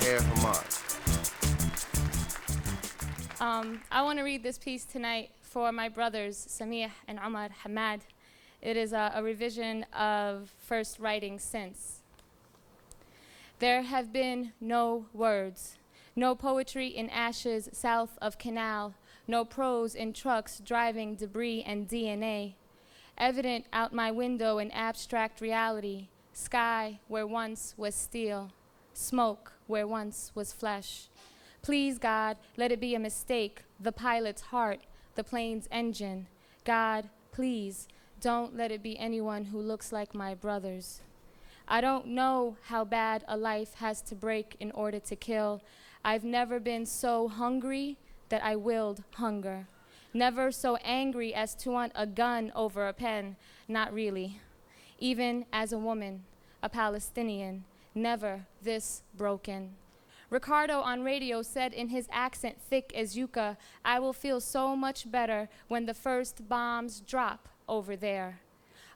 Suheir Hammad. I want to read this piece tonight for my brothers, Suheir and Hammad. It is a revision of first writing since. There have been no words, no poetry in ashes south of Canal, no prose in trucks driving debris and DNA. Evident out my window in abstract reality, sky where once was steel, smoke where once was flesh. Please, God, let it be a mistake, the pilot's heart, the plane's engine. God, please, don't let it be anyone who looks like my brothers. I don't know how bad a life has to break in order to kill. I've never been so hungry that I willed hunger. Never so angry as to want a gun over a pen, not really. Even as a woman, a Palestinian, never this broken. Ricardo on radio said in his accent thick as yucca, I will feel so much better when the first bombs drop over there.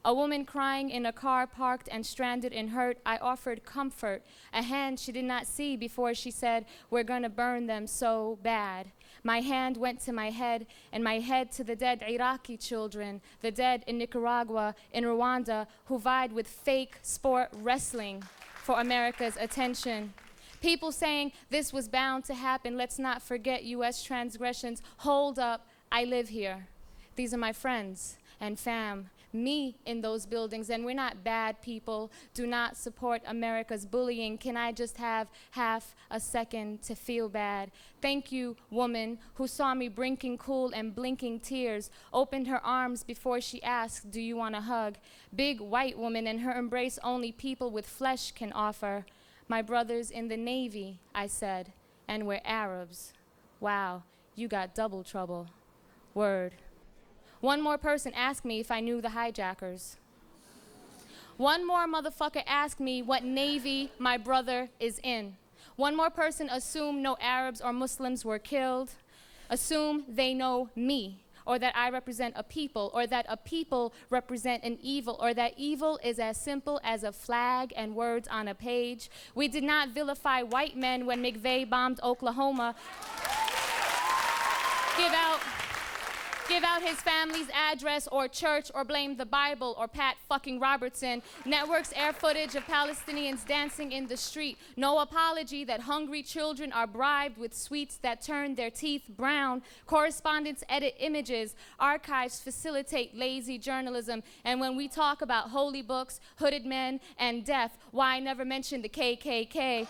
A woman crying in a car parked and stranded and hurt, I offered comfort, a hand she did not see before she said, we're gonna burn them so bad. My hand went to my head, and my head to the dead Iraqi children, the dead in Nicaragua, in Rwanda, who vied with fake sport wrestling for America's attention. People saying this was bound to happen, let's not forget US transgressions. Hold up, I live here. These are my friends and fam, me in those buildings, and we're not bad people. Do not support America's bullying. Can I just have half a second to feel bad? Thank you, woman, who saw me drinking cool and blinking tears, opened her arms before she asked, do you want a hug? Big white woman, and her embrace only people with flesh can offer. My brothers in the Navy, I said, and we're Arabs. Wow, you got double trouble. Word. One more person asked me if I knew the hijackers. One more motherfucker asked me what Navy my brother is in. One more person assumed no Arabs or Muslims were killed, assume they know me, or that I represent a people, or that a people represent an evil, or that evil is as simple as a flag and words on a page. We did not vilify white men when McVeigh bombed Oklahoma. Give out his family's address or church, or blame the Bible or Pat fucking Robertson. Networks air footage of Palestinians dancing in the street. No apology that hungry children are bribed with sweets that turn their teeth brown. Correspondents edit images. Archives facilitate lazy journalism. And when we talk about holy books, hooded men, and death, why never mention the KKK?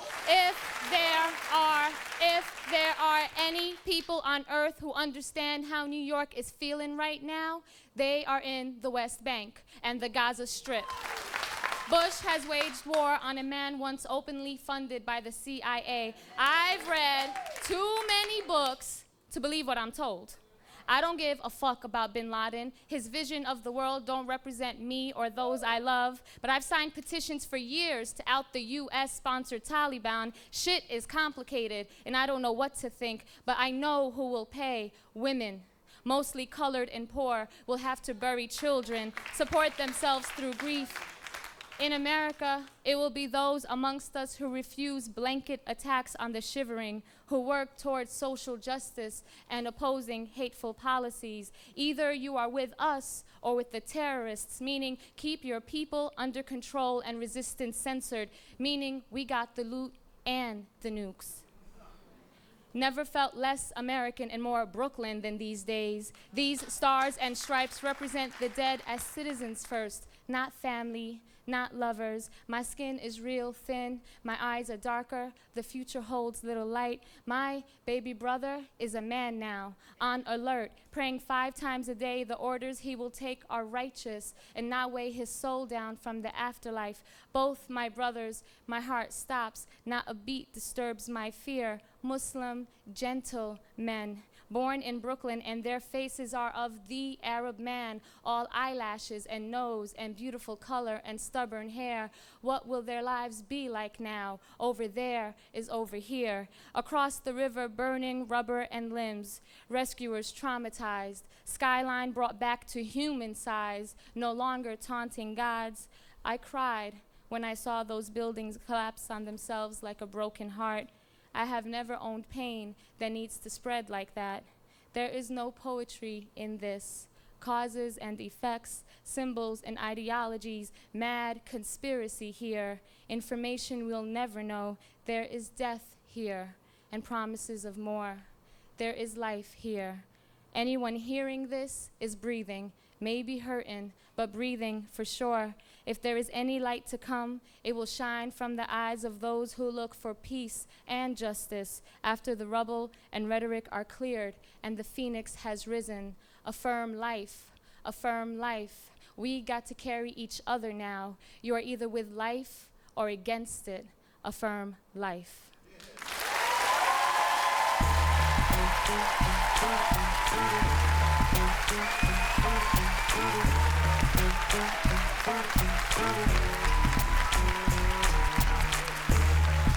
If there are any people on earth who understand how New York is feeling right now, they are in the West Bank and the Gaza Strip. Bush has waged war on a man once openly funded by the CIA. I've read too many books to believe what I'm told. I don't give a fuck about bin Laden. His vision of the world don't represent me or those I love. But I've signed petitions for years to out the US-sponsored Taliban. Shit is complicated, and I don't know what to think. But I know who will pay. Women, mostly colored and poor, will have to bury children, support themselves through grief. In America, it will be those amongst us who refuse blanket attacks on the shivering, who work towards social justice and opposing hateful policies. Either you are with us or with the terrorists, meaning keep your people under control and resistance censored, meaning we got the loot and the nukes. Never felt less American and more Brooklyn than these days. These stars and stripes represent the dead as citizens first, not family, not lovers. My skin is real thin, my eyes are darker, the future holds little light. My baby brother is a man now, on alert, praying 5 times a day. The orders he will take are righteous and not weigh his soul down from the afterlife. Both my brothers, my heart stops, not a beat disturbs my fear. Muslim, gentle men, born in Brooklyn, and their faces are of the Arab man, all eyelashes and nose and beautiful color and stubborn hair. What will their lives be like now? Over there is over here. Across the river, burning rubber and limbs. Rescuers traumatized. Skyline brought back to human size, no longer taunting gods. I cried when I saw those buildings collapse on themselves like a broken heart. I have never owned pain that needs to spread like that. There is no poetry in this. Causes and effects, symbols and ideologies, mad conspiracy here. Information we'll never know. There is death here and promises of more. There is life here. Anyone hearing this is breathing, maybe hurting, but breathing for sure. If there is any light to come, it will shine from the eyes of those who look for peace and justice after the rubble and rhetoric are cleared and the phoenix has risen. Affirm life, affirm life. We got to carry each other now. You are either with life or against it. Affirm life. Yeah.